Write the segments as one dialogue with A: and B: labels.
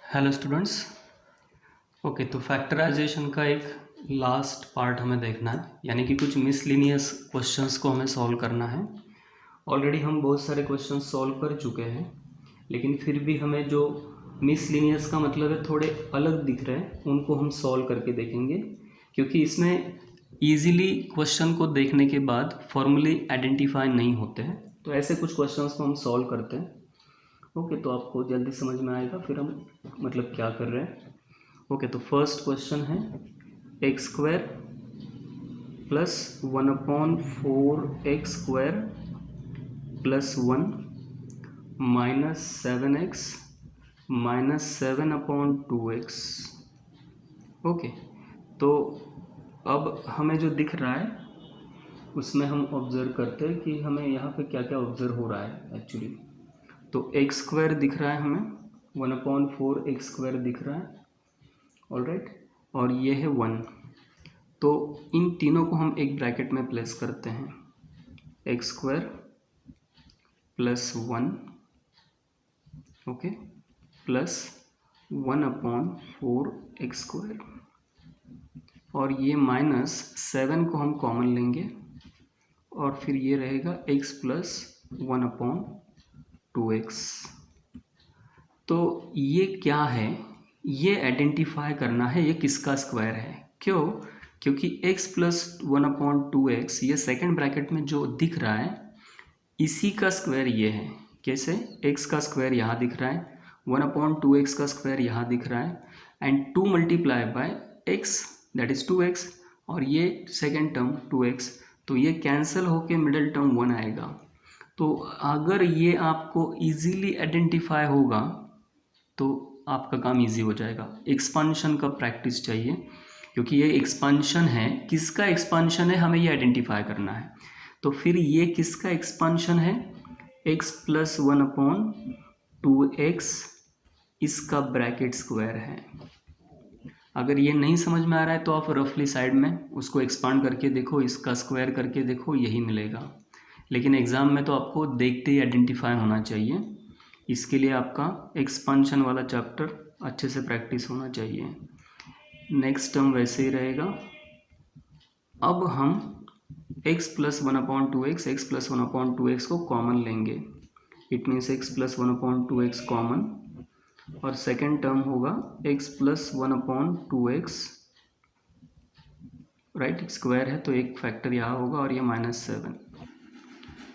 A: Hello students. Okay, तो factorisation का एक लास्ट पार्ट हमें देखना है, यानी कि कुछ मिसलिनियस क्वेश्चंस को हमें सॉल्व करना है। ऑलरेडी हम बहुत सारे क्वेश्चंस सॉल्व कर चुके हैं, लेकिन फिर भी हमें जो मिसलिनियस का मतलब है थोड़े अलग दिख रहे हैं, उनको हम सॉल्व करके देखेंगे, क्योंकि इसमें ईजिली क्वेश्चन को देखने के बाद फॉर्मली आइडेंटिफाई नहीं होते हैं। तो ऐसे कुछ क्वेश्चंस को हम सॉल्व करते हैं। ओके, तो आपको जल्दी समझ में आएगा फिर हम मतलब क्या कर रहे हैं। ओके, तो फर्स्ट क्वेश्चन है x square plus 1/4x² plus 1 minus 7x minus 7/2x। Okay, तो अब हमें जो दिख रहा है उसमें हम ऑब्जर्व करते हैं कि हमें यहाँ पे क्या क्या ऑब्जर्व हो रहा है एक्चुअली। तो एक्स स्क्वायर दिख रहा है हमें, 1/4x² दिख रहा है, ऑलराइट, और ये है 1। तो इन तीनों को हम एक ब्रैकेट में प्लेस करते हैं, x square plus 1, okay, plus 1/4x², और ये माइनस 7 को हम कॉमन लेंगे, और फिर ये रहेगा x प्लस 1/2x। तो ये क्या है, ये आइडेंटिफाई करना है ये किसका स्क्वायर है। क्यों? क्योंकि x प्लस 1/2x ये सेकेंड ब्रैकेट में जो दिख रहा है इसी का स्क्वायर ये है। कैसे? x का स्क्वायर यहाँ दिख रहा है, 1/2x का स्क्वायर यहाँ दिख रहा है, and 2 multiply by x that is 2x, और ये सेकेंड टर्म 2x, तो ये कैंसिल होके मिडिल टर्म 1 आएगा। तो अगर ये आपको इजीली आइडेंटिफाई होगा तो आपका काम इजी हो जाएगा। एक्सपांशन का प्रैक्टिस चाहिए, क्योंकि ये एक्सपांशन है, किसका एक्सपांशन है हमें ये आइडेंटिफाई करना है। तो फिर ये किसका एक्सपांशन है, x प्लस 1/2x, इसका ब्रैकेट स्क्वायर है। अगर ये नहीं समझ में आ रहा है तो आप रफली साइड में उसको एक्सपांड करके देखो, इसका स्क्वायर करके देखो, यही मिलेगा। लेकिन एग्ज़ाम में तो आपको देखते ही आइडेंटिफाई होना चाहिए, इसके लिए आपका एक्सपांशन वाला चैप्टर अच्छे से प्रैक्टिस होना चाहिए। नेक्स्ट टर्म वैसे ही रहेगा। अब हम x plus 1/2x, x plus 1/2x को कॉमन लेंगे, it means x plus 1/2x common, और सेकेंड टर्म होगा x plus 1/2x, right, square है तो एक फैक्टर यहाँ होगा, और ये -7।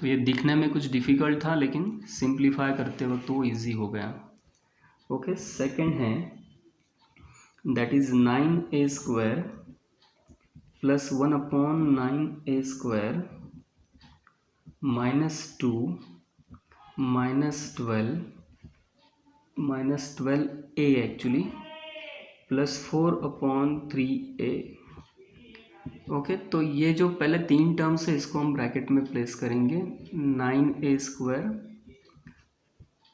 A: तो ये दिखने में कुछ डिफ़िकल्ट था, लेकिन सिंप्लीफाई करते वक्त वो इजी हो गया। ओके, सेकेंड है that is 9a² plus 1/9a² -2 -12a actually plus 4/3a। Okay, तो ये जो पहले तीन टर्म्स है इसको हम ब्रैकेट में प्लेस करेंगे, 9a²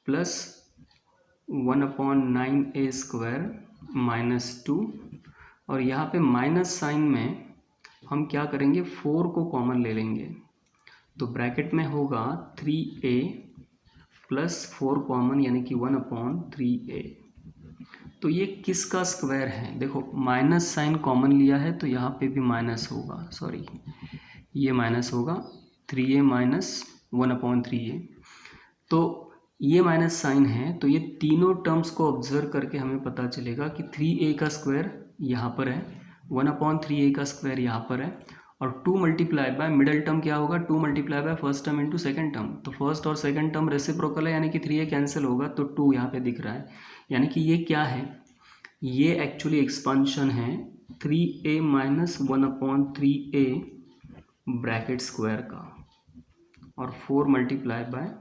A: प्लस 1/9a² -2, और यहाँ पे माइनस साइन में हम क्या करेंगे, 4 को कॉमन ले लेंगे, तो ब्रैकेट में होगा 3a प्लस 4 कॉमन, यानी कि 1/3a। तो ये किसका स्क्वायर है, देखो माइनस साइन कॉमन लिया है तो यहाँ पे भी माइनस होगा, सॉरी ये माइनस होगा, 3a माइनस 1/3a। तो ये माइनस साइन है, तो ये तीनों टर्म्स को ऑब्जर्व करके हमें पता चलेगा कि 3a का स्क्वायर यहाँ पर है, 1/3a का स्क्वायर यहाँ पर है, और 2 मल्टीप्लाई बाय मिडल टर्म क्या होगा, 2 multiply by first term into second term. तो फर्स्ट और सेकेंड टर्म रेसिप्रोकल है, यानी कि 3a कैंसिल होगा, तो 2 यहाँ पे दिख रहा है, यानी कि ये क्या है, ये एक्चुअली एक्सपांशन है 3a minus 1/3a bracket square का, और 4 मल्टीप्लाई बाय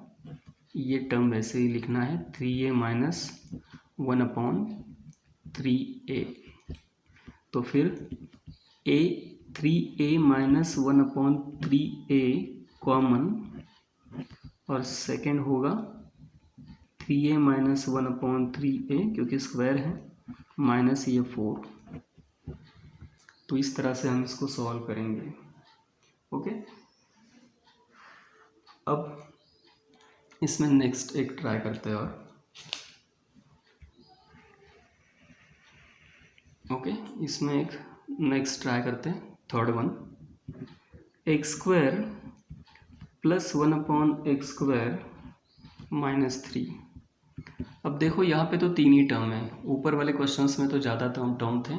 A: ये टर्म वैसे ही लिखना है, 3a माइनस 1/3a। तो फिर 3a माइनस 1/3a कॉमन, और सेकेंड होगा 3a माइनस 1/3a, क्योंकि स्क्वायर है, माइनस ये 4। तो इस तरह से हम इसको सॉल्व करेंगे। ओके, अब इसमें नेक्स्ट एक ट्राई करते हैं, और ओके, इसमें एक नेक्स्ट ट्राई करते हैं, third one, x square plus 1/x² -3। अब देखो यहाँ पे तो 3 ही टर्म है, ऊपर वाले क्वेश्चंस में तो ज़्यादा टर्म थे,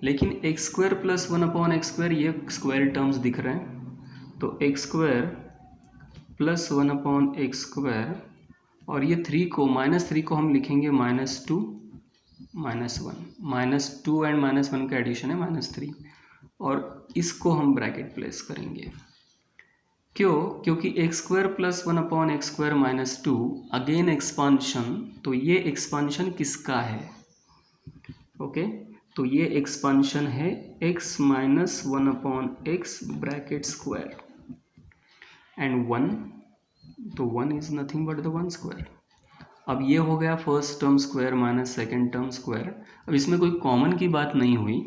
A: लेकिन x² प्लस 1/x² ये स्क्वायर टर्म्स दिख रहे हैं, तो x² प्लस 1/x² और ये 3 को -3 को हम लिखेंगे -2 -1, -2 एंड -1 का एडिशन है -3, और इसको हम ब्रैकेट प्लेस करेंगे। क्यों? क्योंकि x² plus 1/x² -2 again expansion, तो ये एक्सपांशन किसका है? ओके, तो ये एक्सपांशन है x minus 1/x bracket square and 1, तो 1 is nothing but the 1 square. अब ये हो गया first term square minus second term square. अब इसमें कोई कॉमन की बात नहीं हुई।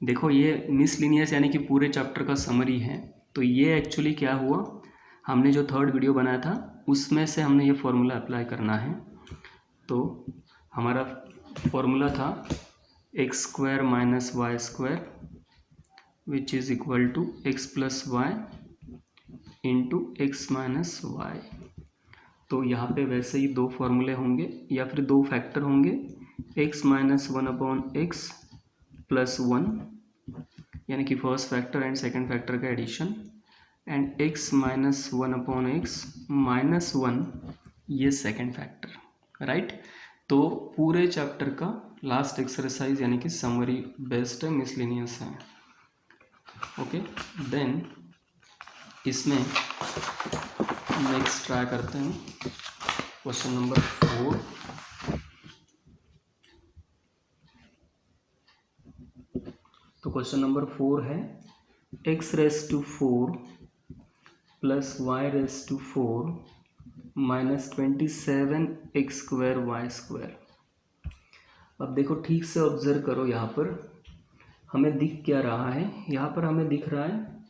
A: देखो ये मिसलिनियस यानी कि पूरे चैप्टर का समरी है, तो ये एक्चुअली क्या हुआ, हमने जो थर्ड वीडियो बनाया था उसमें से हमने ये फॉर्मूला अप्लाई करना है। तो हमारा फॉर्मूला था x² minus y² which is equal to x plus y into x minus y. तो यहाँ पे वैसे ही 2 फॉर्मूले होंगे या फिर 2 फैक्टर होंगे, x माइनस 1/x प्लस 1 यानी कि first factor and second factor का addition, and x minus 1/x minus 1 ये सेकंड फैक्टर, राइट। तो पूरे चैप्टर का लास्ट एक्सरसाइज यानी कि समरी बेस्ड है, मिसलिनियस है। ओके, देन इसमें नेक्स्ट ट्राई करते हैं क्वेश्चन नंबर 4। तो क्वेश्चन नंबर 4 है x⁴ plus y⁴ minus 27x² y²। अब देखो ठीक से ऑब्जर्व करो, यहाँ पर हमें दिख क्या रहा है, यहाँ पर हमें दिख रहा है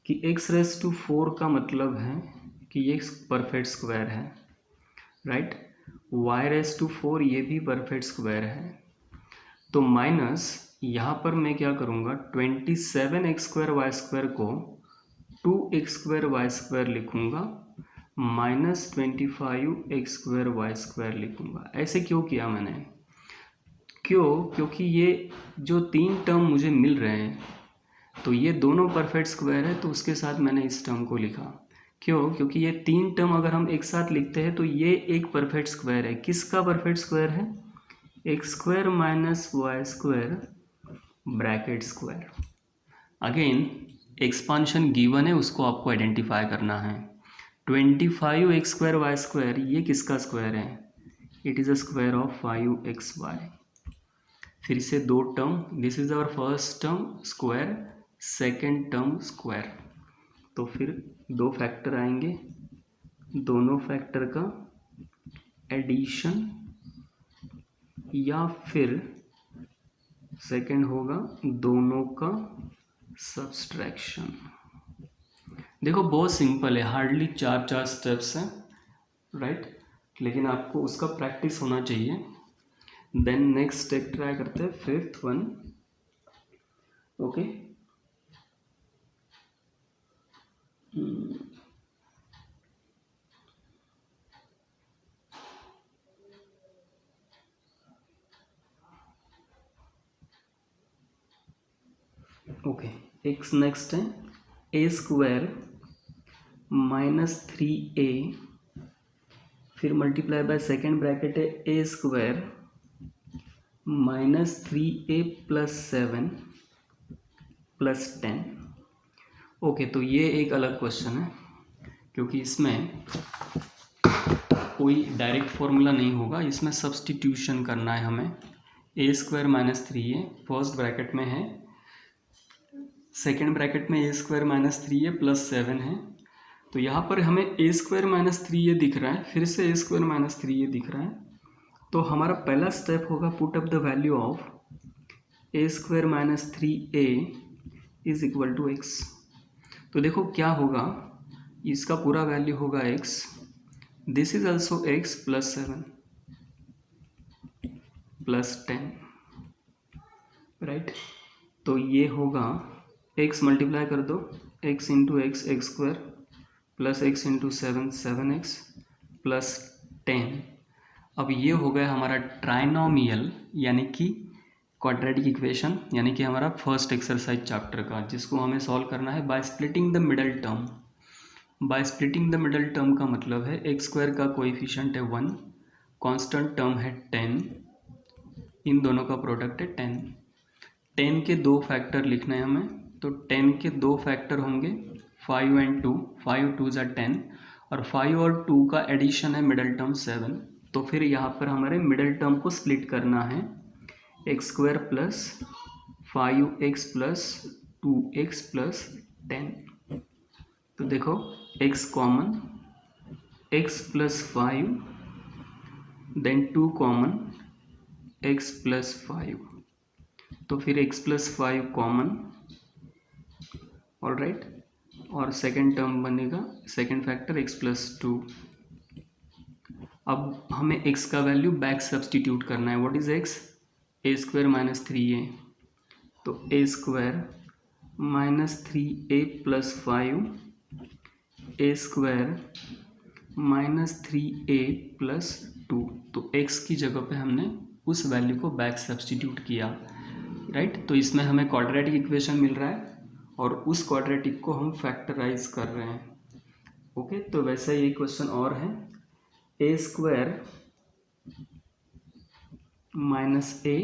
A: कि x⁴ का मतलब है कि ये परफेक्ट स्क्वायर है, राइट। y⁴ ये भी परफेक्ट स्क्वायर है, तो माइनस यहाँ पर मैं क्या करूँगा, 27x² y² को 2x² y² लिखूँगा, माइनस 25x² y² लिखूँगा। ऐसे क्यों किया मैंने? क्योंकि ये जो 3 टर्म मुझे मिल रहे हैं, तो ये दोनों परफेक्ट स्क्वायर है, तो उसके साथ मैंने इस टर्म को लिखा। क्योंकि ये 3 टर्म अगर हम एक साथ लिखते हैं तो ये एक परफेक्ट स्क्वायर है। किसका परफेक्ट स्क्वायर है? x² minus y² bracket square. Again expansion given है, उसको आपको आइडेंटिफाई करना है। 25x² y² ये किसका स्क्वायर है? It is a square of 5xy। फिर से 2 term, this is our first term square, second term square, तो फिर 2 फैक्टर आएंगे, दोनों फैक्टर का एडिशन या फिर सेकेंड होगा दोनों का सब्सट्रैक्शन। देखो बहुत सिंपल है, हार्डली 4 स्टेप्स हैं, राइट, लेकिन आपको उसका प्रैक्टिस होना चाहिए। देन नेक्स्ट स्टेप ट्राई करते हैं, 5th वन। ओके, ओके, एक नेक्स्ट है a² माइनस 3a, फिर मल्टीप्लाई बाय सेकेंड ब्रैकेट है a² minus 3a plus 7 plus 10। Okay, तो ये एक अलग क्वेश्चन है, क्योंकि इसमें कोई डायरेक्ट फॉर्मूला नहीं होगा, इसमें सब्स्टिट्यूशन करना है हमें। a² minus 3a first bracket में है, सेकेंड ब्रैकेट में a² माइनस 3a प्लस 7 है, तो यहाँ पर हमें a² माइनस 3a दिख रहा है, फिर से a² माइनस 3a दिख रहा है, तो हमारा पहला स्टेप होगा put up the value of a² minus 3a is equal to x। तो देखो क्या होगा, इसका पूरा वैल्यू होगा x, this is also x plus 7 plus 10, right. तो ये होगा x मल्टीप्लाई कर दो, x into x x square plus x into 7 plus 10। अब ये हो गया हमारा ट्राइनोमियल यानी कि क्वाड्रेटिक इक्वेशन, यानी कि हमारा फर्स्ट एक्सरसाइज चैप्टर का, जिसको हमें सॉल्व करना है by splitting the middle term. By splitting the middle term का मतलब है एक्स स्क्वायर का कोएफिशिएंट है 1, कांस्टेंट टर्म है 10, इन दोनों का प्रोडक्ट है 10। 10 के दो फैक्टर लिखना है हमें, तो 10 के दो फैक्टर होंगे 5 एंड 2, 5 2 ज़ा 10, और 5 और 2 का एडिशन है मिडल टर्म 7। तो फिर यहाँ पर हमारे मिडल टर्म को स्प्लिट करना है, x square plus 5x plus 2x plus 10। तो देखो x common, x plus 5 then 2 common, x plus 5, तो फिर x plus 5 common, all right, और सेकेंड टर्म बनेगा सेकेंड फैक्टर x प्लस 2। अब हमें x का वैल्यू बैक सब्सटीट्यूट करना है। What is x? A square minus 3a, तो ए स्क्वायर माइनस 3a प्लस 5, ए स्क्वायर माइनस 3a प्लस 2। तो x की जगह पे हमने उस वैल्यू को बैक सब्सटीट्यूट किया, राइट। तो इसमें हमें क्वाड्रेटिक इक्वेशन मिल रहा है और उस क्वाड्रेटिक को हम फैक्टराइज कर रहे हैं। ओके, तो वैसा ही एक क्वेश्चन और है, a square minus a,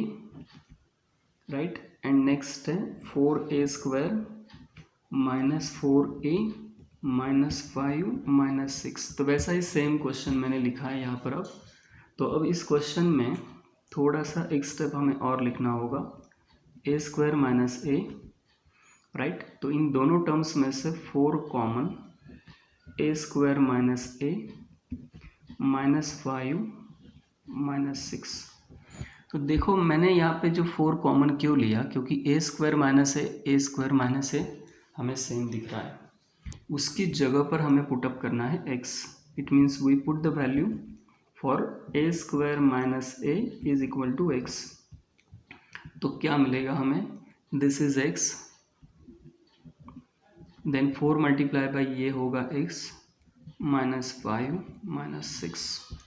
A: right, and next है 4a square minus 4a minus 5 minus 6। तो वैसा ही सेम क्वेश्चन मैंने लिखा है यहाँ पर। अब तो अब इस क्वेश्चन में थोड़ा सा एक स्टेप हमें और लिखना होगा, ए स्क्वायर माइनस ए, राइट। तो इन दोनों टर्म्स में से 4 कॉमन, ए स्क्वायर माइनस ए माइनस 5 माइनस 6। तो देखो मैंने यहाँ पे जो 4 कॉमन क्यों लिया, क्योंकि ए स्क्वायर माइनस ए स्क्वायर माइनस ए हमें सेम दिख रहा है, उसकी जगह पर हमें पुटअप करना है x। It means we put the value for a square minus a is equal to x। तो क्या मिलेगा हमें, this is x, then 4 multiply by ये होगा x माइनस 5 माइनस 6।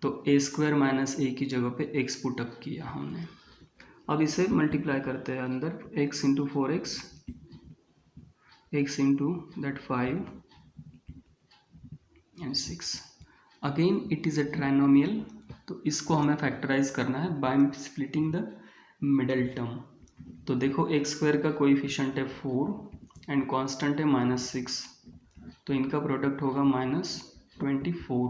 A: तो ए स्क्वायर माइनस ए की जगह पे x पुटअप किया हमने। अब इसे मल्टीप्लाई करते हैं अंदर, x into 4x, x into that 5 and 6, again it is a trinomial। तो इसको हमें फैक्टराइज करना है by splitting the middle term. तो देखो एक्स स्क्वायर का कोएफिशिएंट है 4 एंड कांस्टेंट है माइनस 6, तो इनका प्रोडक्ट होगा माइनस 24।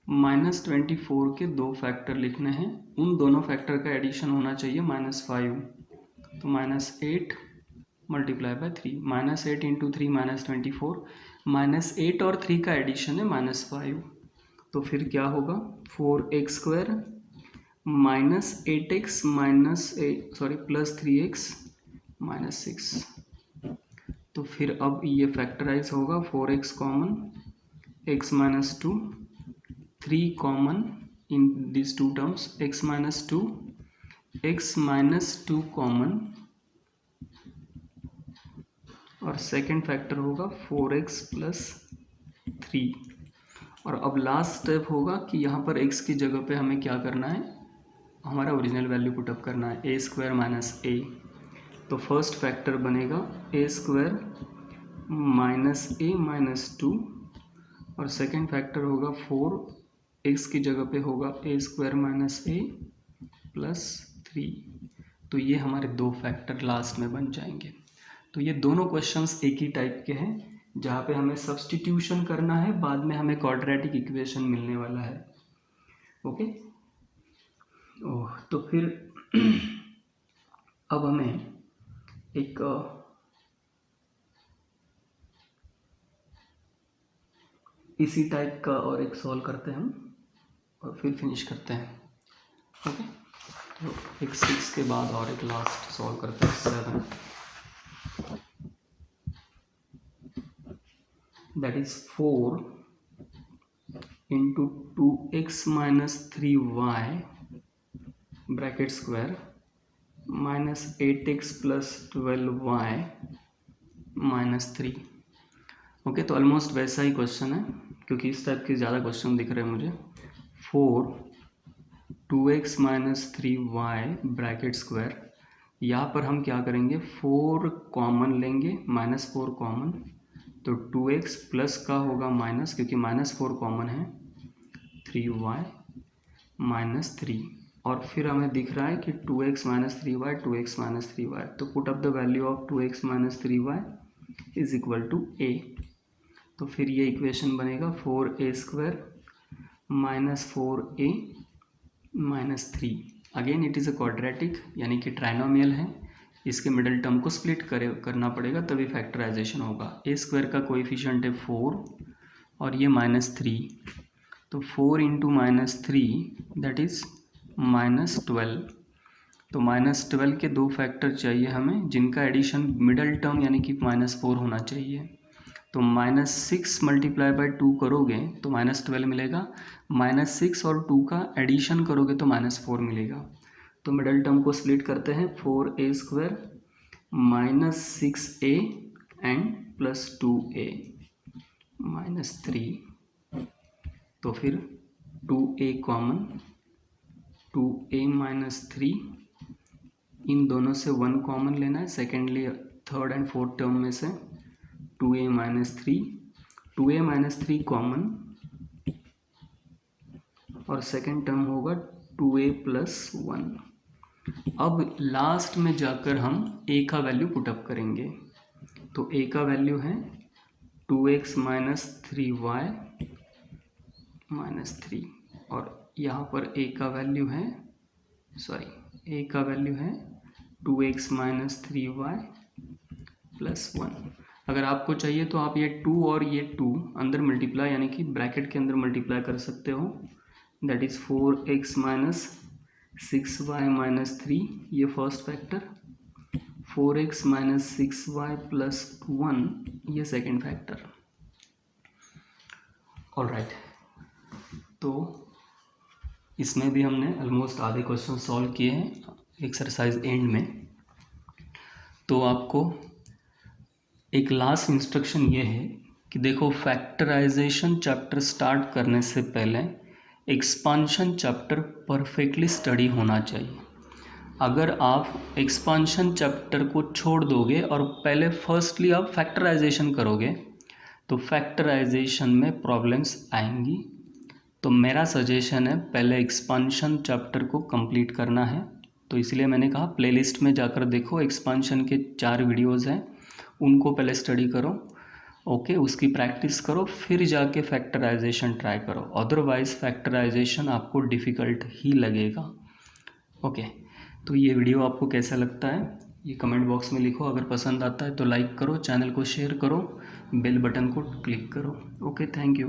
A: माइनस 24 के दो फैक्टर लिखने हैं, उन दोनों फैक्टर का एडिशन होना चाहिए माइनस 5, तो minus 8 multiply by 3, minus 8 into 3 minus 24, minus 8 और 3 का एडिशन है माइनस 5। तो फिर क्या होगा, 4x square minus 8x minus plus 3x minus 6। तो फिर अब ये फैक्टराइज होगा, 4x common, x minus 2, 3 common in this two terms, x minus 2, x minus 2 common, और सेकेंड फैक्टर होगा 4x प्लस 3। और अब लास्ट स्टेप होगा कि यहाँ पर x की जगह पे हमें क्या करना है, हमारा ओरिजिनल वैल्यू पुटअप करना है, ए स्क्वायर माइनस ए। तो फर्स्ट फैक्टर बनेगा ए स्क्वायर माइनस ए माइनस 2, और सेकेंड फैक्टर होगा 4, x की जगह पे होगा ए स्क्वायर माइनस ए प्लस 3। तो ये हमारे दो फैक्टर लास्ट में बन जाएंगे। तो ये दोनों क्वेश्चंस एक ही टाइप के हैं, जहाँ पे हमें सब्स्टिट्यूशन करना है, बाद में हमें क्वाड्रेटिक इक्वेशन मिलने वाला है। ओके, तो फिर अब हमें एक इसी टाइप का और एक सॉल्व करते हैं हम, और फिर फिनिश करते हैं। ओके, तो एक 6 के बाद और एक लास्ट सॉल्व करते हैं, 7, that is 4 into 2x minus 3y bracket square -8x + 12y -3। Okay, तो ऑलमोस्ट वैसा ही क्वेश्चन है, क्योंकि इस टाइप के ज़्यादा क्वेश्चन दिख रहे हैं मुझे। 4 2x - 3y ब्रैकेट स्क्वायर। यहाँ पर हम क्या करेंगे, 4 कॉमन लेंगे, -4 कॉमन, तो 2x प्लस का होगा माइनस, क्योंकि -4 कॉमन है, 3y -3, और फिर हमें दिख रहा है कि 2x - 3y 2x - 3y, तो put up the value of 2x - 3y is equal to a। तो फिर ये इक्वेशन बनेगा 4a² -4a -3। Again it is a quadratic, यानी कि ट्राइनोमियल है, इसके मिडल टर्म को स्प्लिट करना पड़ेगा, तभी फैक्टराइजेशन होगा। a² का कोएफिशिएंट है 4 और ये -3, तो 4 × -3 दैट इज़ -12। तो -12 के 2 फैक्टर चाहिए हमें, जिनका एडिशन मिडल टर्म यानी कि -4 होना चाहिए। तो -6 × 2 करोगे तो -12 मिलेगा, -6 और 2 का एडिशन करोगे तो -4 मिलेगा। तो मिडल टर्म को स्प्लिट करते हैं, 4a² -6a एंड +2a -3, तो फिर 2a कॉमन, 2a -3, इन दोनों से 1 कॉमन लेना है, secondly third and fourth term में से 2a -3, 2a -3 कॉमन, और सेकेंड टर्म होगा 2a + 1। अब लास्ट में जाकर हम a का वैल्यू पुटअप करेंगे, तो a का वैल्यू है 2x - 3y -3, और यहाँ पर a का वैल्यू है 2x - 3y + 1। अगर आपको चाहिए तो आप ये 2 और ये 2 अंदर मल्टीप्लाई, यानी कि ब्रैकेट के अंदर मल्टीप्लाई कर सकते हो, दैट इज़ 4x - 6y -3, ये फर्स्ट फैक्टर, 4x - 6y + 1 ये सेकेंड फैक्टर। ऑलराइट, तो इसमें भी हमने ऑलमोस्ट आधे क्वेश्चन सॉल्व किए हैं एक्सरसाइज एंड में। तो आपको एक लास्ट इंस्ट्रक्शन ये है कि देखो, फैक्टराइजेशन चैप्टर स्टार्ट करने से पहले एक्सपांशन चैप्टर परफेक्टली स्टडी होना चाहिए। अगर आप एक्सपांशन चैप्टर को छोड़ दोगे और पहले फर्स्टली आप फैक्टराइजेशन करोगे तो फैक्टराइजेशन में प्रॉब्लम्स आएंगी। तो मेरा सजेशन है पहले एक्सपांशन चैप्टर को कंप्लीट करना है, तो इसलिए मैंने कहा प्लेलिस्ट में जाकर देखो, एक्सपांशन के 4 वीडियोज़ हैं, उनको पहले स्टडी करो, ओके, उसकी प्रैक्टिस करो, फिर जाके फैक्टराइजेशन ट्राई करो, अदरवाइज़ फैक्टराइजेशन आपको डिफ़िकल्ट ही लगेगा। ओके, तो ये वीडियो आपको कैसा लगता है ये कमेंट बॉक्स में लिखो। अगर पसंद आता है तो लाइक करो, चैनल को शेयर करो, बेल बटन को क्लिक करो। Okay, thank you.